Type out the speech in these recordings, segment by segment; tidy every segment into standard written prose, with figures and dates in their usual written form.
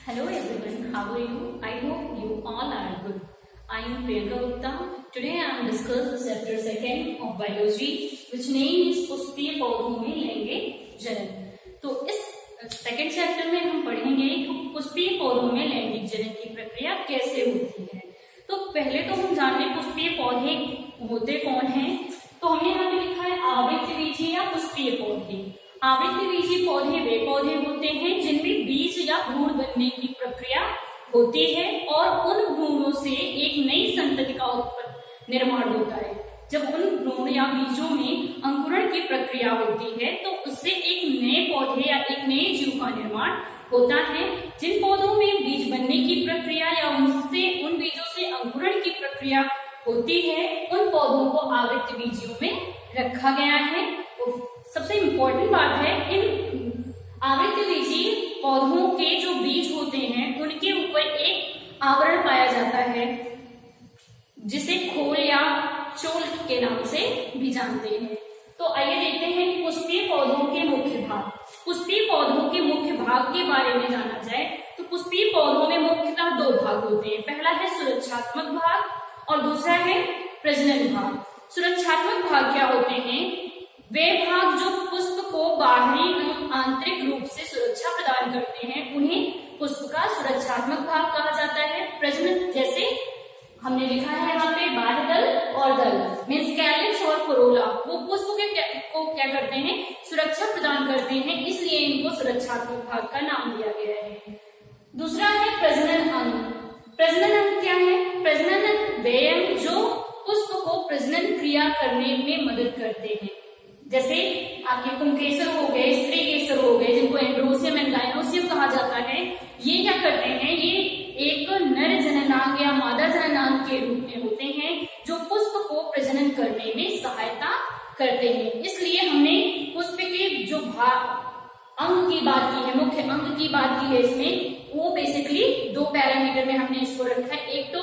Hello everyone, how are you? I hope you all are good. I am Priyanka Gupta. Today I am discuss the chapter 2 of biology, which name is पुष्पीय पौधों में लेंगे जन्म। तो इस second chapter में हम पढ़ेंगे कि पुष्पीय पौधों में लैंगिक जनन की प्रक्रिया कैसे होती है। तो पहले तो हम जाने पुष्पीय पौधे होते कौन हैं। तो हमने यहाँ पे लिखा है आवृतबीजी या पुष्पीय पौधे। आवृतबीजी पौधे वे पौधे होते हैं जिनमें बीज या भ्रूण बनने की प्रक्रिया होती है और उन भ्रूणों से एक नई संतति का निर्माण होता है। जब उन भ्रूण या बीजों में अंकुरण की प्रक्रिया होती है तो उससे एक नए पौधे या एक नए जीव का निर्माण होता है। जिन पौधों में बीज बनने की प्रक्रिया या उन बीजों से अंकुरण की प्रक्रिया होती है उन पौधों को आवृतबीजियों में रखा गया है। सबसे इम्पोर्टेंट बात है, इन आवृतबीजी पौधों के जो बीज होते हैं उनके ऊपर एक आवरण पाया जाता है जिसे खोल या चोल के नाम से भी जानते हैं। तो आइए देखते हैं कि पुष्पीय पौधों के मुख्य भाग। पुष्पीय पौधों के मुख्य भाग के बारे में जाना जाए तो पुष्पीय पौधों में मुख्यतः दो भाग होते हैं। पहला है सुरक्षात्मक भाग और दूसरा है प्रजनन भाग। सुरक्षात्मक भाग क्या होते हैं? वे भाग जो पुष्प को बाहरी एवं आंतरिक रूप से सुरक्षा प्रदान करते हैं उन्हें पुष्प का सुरक्षात्मक भाग कहा जाता है। प्रजनन जैसे हमने लिखा है यहाँ पे बाह्य दल और दल मीन्स कैलिक्स और कोरोला, वो पुष्प को क्या करते हैं? सुरक्षा प्रदान करते हैं, इसलिए इनको सुरक्षात्मक भाग का नाम दिया गया है। दूसरा है प्रजनन अंग। प्रजनन अंग क्या है? प्रजनन अंग वे अंग जो पुष्प को प्रजनन क्रिया करने में मदद करते हैं। जैसे आपके पुंकेसर हो गए, स्त्री केसर हो गए, जिनको एंड्रोसियम एंड गायनोसियम कहा जाता है। ये क्या करते हैं? ये एक नर जननांग या मादा जननांग के रूप में होते हैं जो पुष्प को प्रजनन करने में सहायता करते हैं। इसलिए हमने पुष्प के जो अंग की बात की है, मुख्य अंग की बात की है इसमें, वो बेसिकली दो पैरामीटर में हमने इसको रखा है। एक तो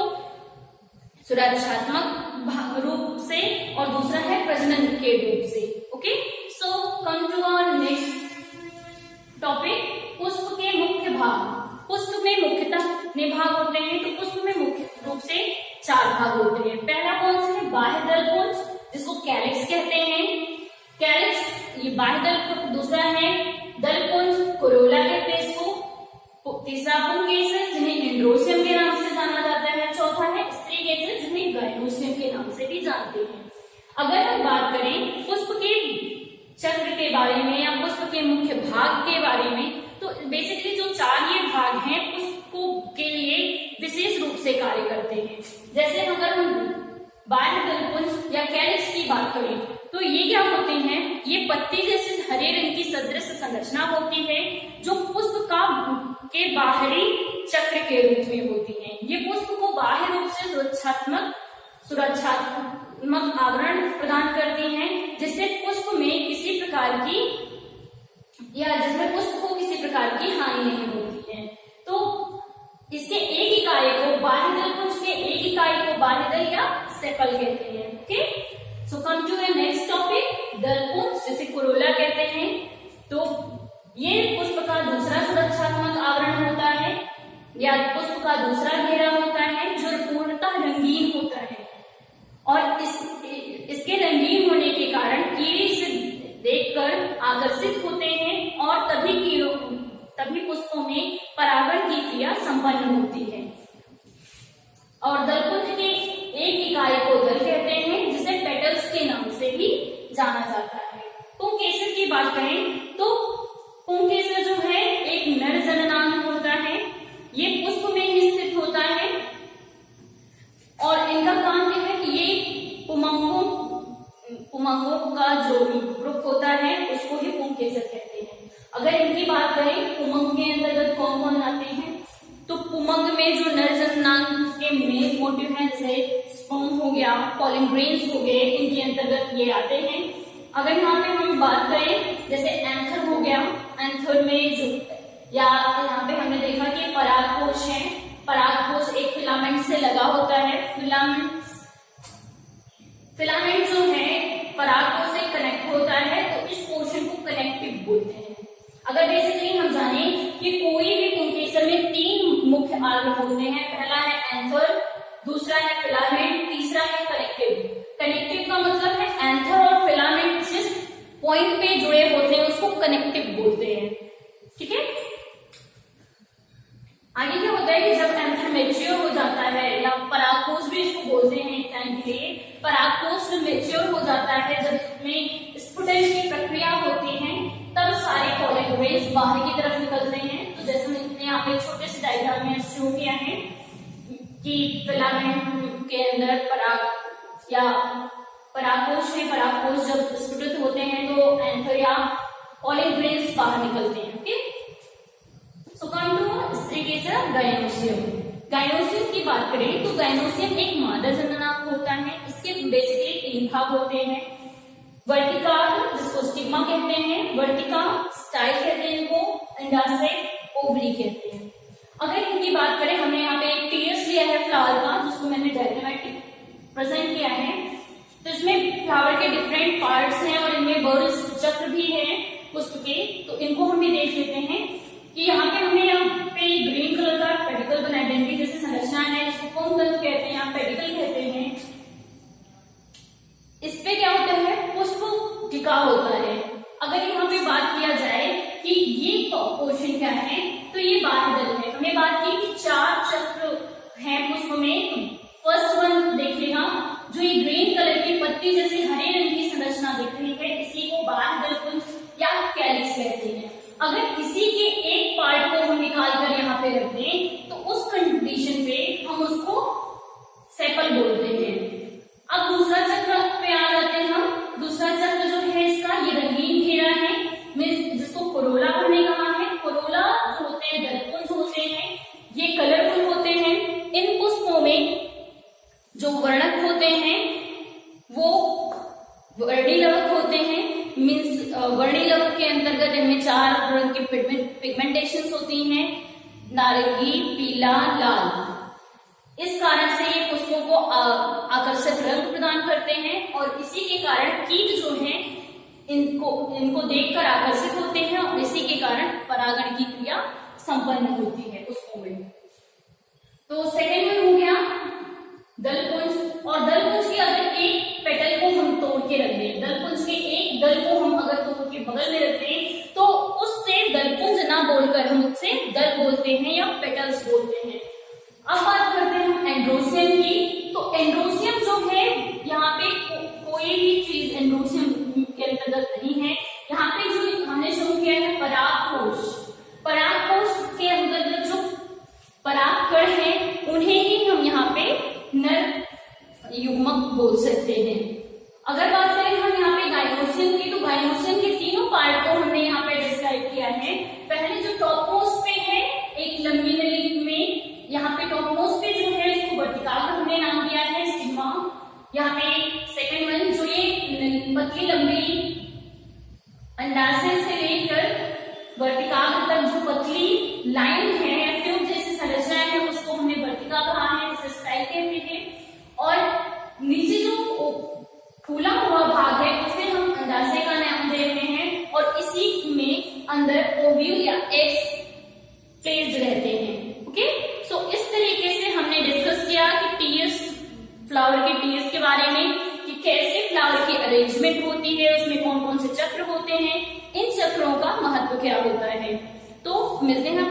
सुरक्षात्मक रूप से और दूसरा है प्रजनन के रूप से। Okay, so come to our next topic, पुष्प के मुख्य भाग। पुष्प में मुख्यतः कितने भाग होते हैं? तो पुष्प में मुख्य रूप से 4 भाग होते हैं। पहला कौन सा है? बाह्य दल पुंज, जिसको कैलिक्स कहते हैं। कैलिक्स ये बाह्य दल। दूसरा है दल पुंज, कोरोला कहते हैं इसको। तीसरा पुंकेसर जिन्हें एंड्रोसियम के नाम से जाना जाता है। चौथा है स्त्री केसर जिन्हें गायनोसियम के नाम से भी जानते हैं। अगर हम बात करें पुष्प के चक्र के बारे में या पुष्प के मुख्य भाग के बारे में, तो बेसिकली जो 4 ये भाग हैं पुष्पों के लिए विशेष रूप से कार्य करते हैं। जैसे अगर हम बाह्य दलपुंज या कैलिक्स की बात करें तो ये क्या होते हैं? ये पत्ती जैसे हरे रंग की सदृश संरचना होती है जो पुष्प के बाहरी चक्र के रूप में होती है। ये पुष्प को बाह्य रूप से सुरक्षात्मक आवरण प्रदान करती हैं जिससे पुष्प में किसी प्रकार की या जिसमें पुष्प को किसी प्रकार की हानि नहीं होती है। तो इसके एक इकाई को बाह्य दल, पुंज के एक इकाई को बाह्य दल या सेपल कहते हैं। Okay, so come to the next topic, दलपुंज जिसे कोरोला कहते हैं। तो ये पुष्प का दूसरा सुरक्षात्मक आवरण होता है या पुष्प का दूसरा घेरा होता है जो पूर्णतः रंगीन होता है और इसके रंगीन होने के कारण कीड़े इसे देखकर आकर्षित होते हैं और तभी पुष्पों में परागण की क्रिया संपन्न होती है। और दलपुंज के एक इकाई को दल कहते हैं जिसे पेटल्स के नाम से भी जाना जाता है। पुंकेसर की बात करें तो पुंकेसर जो है एक नर जननांग होता है। ये पुष्प में ही स्थित होता है और इनका काम यह है कि ये पुमंगों का जो ग्रुप होता है उसको ही पुंकेसर कहते हैं। अगर इनकी बात करें पुमंग के अंतर्गत कौन कौन आते हैं, तो पुमंग में जो नर जननांग के मेन मोटिव है जैसे स्पर्म हो गया, पॉलन ग्रेन्स हो गए, इनके अंतर्गत ये आते हैं। अगर यहाँ पे हम बात करें जैसे एंथर हो गया, एंथर में जो या यहाँ पे हमने देखा कि परागकोश है। परागकोश एक फिलामेंट से लगा होता है। फिलामेंट जो है परागकोश से कनेक्ट होता है तो इस पोर्शन को कनेक्टिव बोलते हैं। अगर बेसिकली हम जाने कि कोई भी पुंकेसर में 3 प्रकार में होते हैं। पहला है एंथर, दूसरा है फिलामेंट, तीसरा है कनेक्टिव। कनेक्टिव का मतलब है एंथर और फिलामेंट जिस पॉइंट पे जुड़े होते हैं उसको कनेक्टिव बोलते हैं। ठीक है, आगे क्या होता है कि जब एंथर मैच्योर हो जाता है, या परागकोश भी इसको बोलते हैं एक टाइम के लिए, परागकोश जब मैच्योर हो जाता है, जब इसमें स्फुटन की प्रक्रिया होती है, तब सारे पॉलन ग्रेन्स बाहर की तरफ निकलते हैं। तो जैसे मैंने यहाँ पे छोटे से डायग्राम में शो किया है कि फिलामेंट के अंदर पराग या परागकोश में परागकोश जब स्फुटित होते हैं तो एंथर या पॉलन ग्रेन्स बाहर निकलते हैं। ओके, सो कम टू इस तरीके से गायनोसियम। गायनोसियम की बात करें तो गायनोसियम एक मादा जननांग होता है। इसके बेसिकली 3 भाग होते हैं। वर्टिका जिसको स्टिग्मा कहते हैं, वर्टिका स्टाइल कहते हैं इनको, अंडाशय ओवरी कहते हैं। अगर इनकी बात करें, हमने यहाँ पे एक टीएस लिया है फ्लावर का जिसको मैंने डायग्रामेटिक प्रेजेंट किया है। तो इसमें फ्लावर के डिफरेंट पार्ट्स हैं और इनमें बर्ड्स चक्र भी है पुष्प के। तो इनको हम भी देख लेते हैं कि यहाँ पे हमें यहाँ पे ग्रीन कलर का पेडिकल बनाया, डंडी जैसे संरचना है जिसको कोन तंतु कहते हैं, यहाँ पेडिकल कहते हैं। इस पे क्या होता है, पुष्प टिका होता है। अगर यहाँ पे बात किया जाए कि ये पोर्शन क्या है, तो ये बाह्यदल है। हमने बात की कि 4 चक्र हैं पुष्प में। फर्स्ट वन देखिएगा, जो ये ग्रीन कलर की पत्ती जैसे हरे रंग की संरचना दिख रही है, इसी को बाह्यदल पुंज या कैलिक्स कहते हैं। अगर इसी के एक पार्ट को हम निकाल कर यहाँ पे रख दें तो उस कंडीशन पे हम उसको सेपल बोलते हैं। अब दूसरा चक्र पे आ जाते हैं हम। दूसरा चक्र जो है इसका ये रंगीन घेरा है, जिसको कोरोला हमने कहा है। कोरोला जो होते हैं दलपुंज होते हैं, ये कलरफुल होते हैं। इन पुष्पों में जो वर्णक होते हैं वो वर्णिलवक होते हैं। मीन्स वर्णिलवक के अंतर्गत इनमें 4 रंग की पिगमेंटेशंस होती हैं, नारंगी, पीला, लाल। इस कारण से ये पुष्पों को आकर्षक रंग प्रदान करते हैं और इसी के कारण कीट जो हैं इनको देखकर आकर्षित होते हैं और इसी के कारण परागण की क्रिया संपन्न होती है पुष्पों में। तो सेकेंड में हो गया दलपुंज। और दलपुंज के अगर एक पेटल को हम तोड़ के रख दें, दलपुंज के एक दल को हम अगर तोड़ के बगल में रख दें तो उससे दलपुंज ना बोलकर हम उससे दल बोलते हैं या पेटल्स बोलते हैं। अब बात करते हैं हम एंड्रोसियम की। तो एंड्रोसियम जो है, यहाँ पे कोई भी चीज एंड्रोसियम के अंतर्गत नहीं है। यहाँ पे जो हमने शुरू किया है परागकोश, परागकोश के अंतर्गत जो परागकण है उन्हें ही हम यहाँ पे नर युग्मक बोल सकते हैं। अगर बात करें हम यहाँ पे गायनोसियम की, तो गायनोसियम के तीनों पार्ट को हमने यहाँ पे डिस्क्राइब किया है। पहले जो टॉपमोस्ट पे है एक लंबी नली में, यहाँ पे टॉपमोस्ट पे जो है इसको वर्टिकाग्र हमने नाम दिया है, स्टिग्मा। यहाँ पे सेकेंड वन जो ये पतली लंबी अंडाशय से लेकर वर्टिकाग्र तक जो पतली लाइन है, ट्यूब जैसी संरचना है, उसको हमने वर्टिका कहा है, जिसे स्टाइल कहते हैं। और नीचे जो फूला हुआ भाग है उसे हम अंडाशय का नाम दे रहे हैं और इसी में अंदर ओव्यूल या एग्स प्लेस्ड रहते हैं। ओके, सो इस तरीके से हमने डिस्कस किया कि टीएस, फ्लावर के टीएस के बारे में, कि कैसे फ्लावर की अरेंजमेंट होती है, उसमें कौन कौन से चक्र होते हैं, इन चक्रों का महत्व क्या होता है। तो मिलते हैं